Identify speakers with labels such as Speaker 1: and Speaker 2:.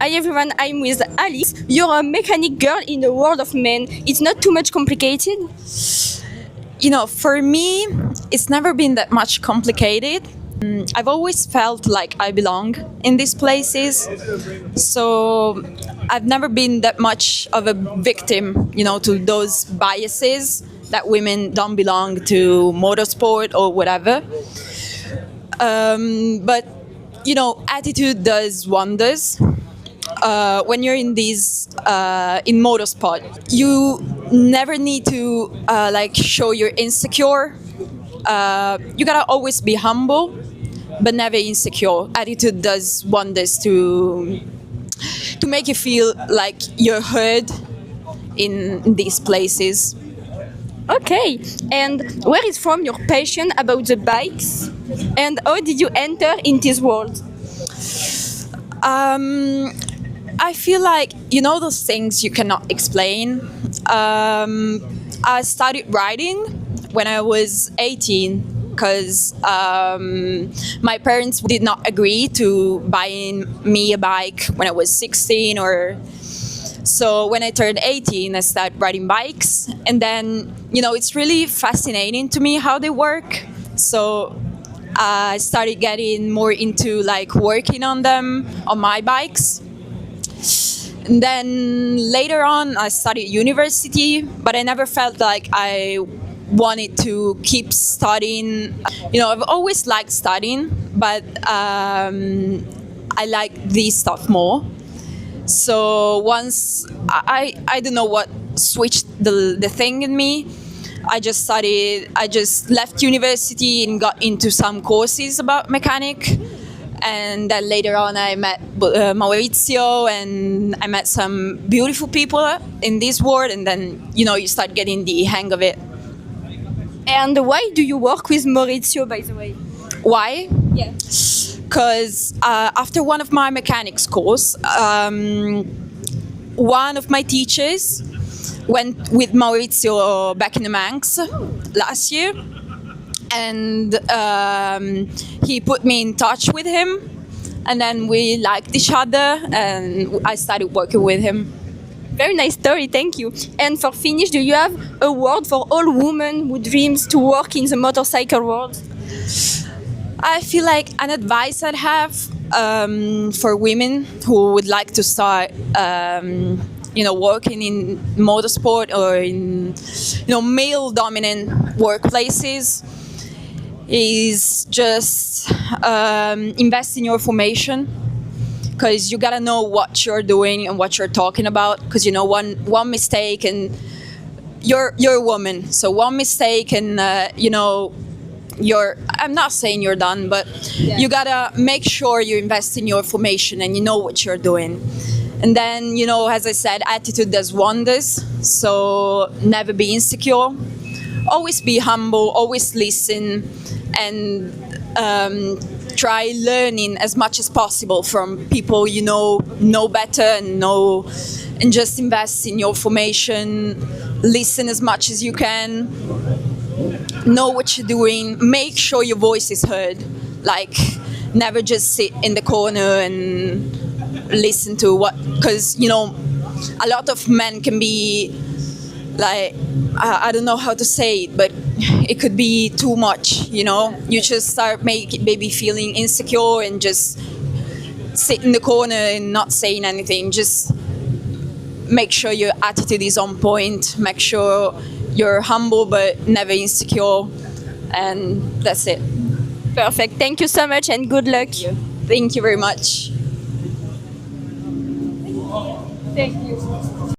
Speaker 1: Hi everyone, I'm with Alice. You're a mechanic girl in the world of men. It's not too much complicated?
Speaker 2: For me, it's never been that much complicated. I've always felt like I belong in these places. So I've never been that much of a victim, to those biases that women don't belong to motorsport or whatever. But attitude does wonders. When you're in motorsport, you never need to show you're insecure. You gotta always be humble, but never insecure. Attitude does wonders to make you feel like you're heard in these places.
Speaker 1: Okay, and where is from your passion about the bikes? And how did you enter in this world?
Speaker 2: I feel like, those things you cannot explain. I started riding when I was 18 because my parents did not agree to buying me a bike when I was 16 so when I turned 18, I started riding bikes. And then, it's really fascinating to me how they work. So I started getting more into working on them, on my bikes. And then later on, I studied university, but I never felt like I wanted to keep studying. I've always liked studying, but I like this stuff more. So once I don't know what switched the thing in me. I just left university and got into some courses about mechanic. And then later on I met Maurizio, and I met some beautiful people in this world. And then, you start getting the hang of it.
Speaker 1: And why do you work with Maurizio, by the way?
Speaker 2: Why?
Speaker 1: Yeah.
Speaker 2: Because after one of my mechanics course, one of my teachers went with Maurizio back in the Manx last year, and he put me in touch with him, and then we liked each other, and I started working with him.
Speaker 1: Very nice story, thank you. And for finish, do you have a word for all women who dreams to work in the motorcycle world?
Speaker 2: I feel like an advice I'd have for women who would like to start, working in motorsport or in, male-dominant workplaces is just invest in your formation, because you gotta know what you're doing and what you're talking about. Because one mistake and you're a woman, so one mistake and I'm not saying you're done, but you gotta make sure you invest in your formation and you know what you're doing. And then, as I said, attitude does wonders. So never be insecure. Always be humble, always listen, and try learning as much as possible from people know better, and just invest in your formation. Listen as much as you can. Know what you're doing. Make sure your voice is heard. Never just sit in the corner and listen to because a lot of men can be I don't know how to say it, but it could be too much. You just start maybe feeling insecure and just sit in the corner and not saying anything. Just make sure your attitude is on point. Make sure you're humble but never insecure, and that's it.
Speaker 1: Perfect. Thank you so much and good luck.
Speaker 2: Thank you very much.
Speaker 1: Thank you.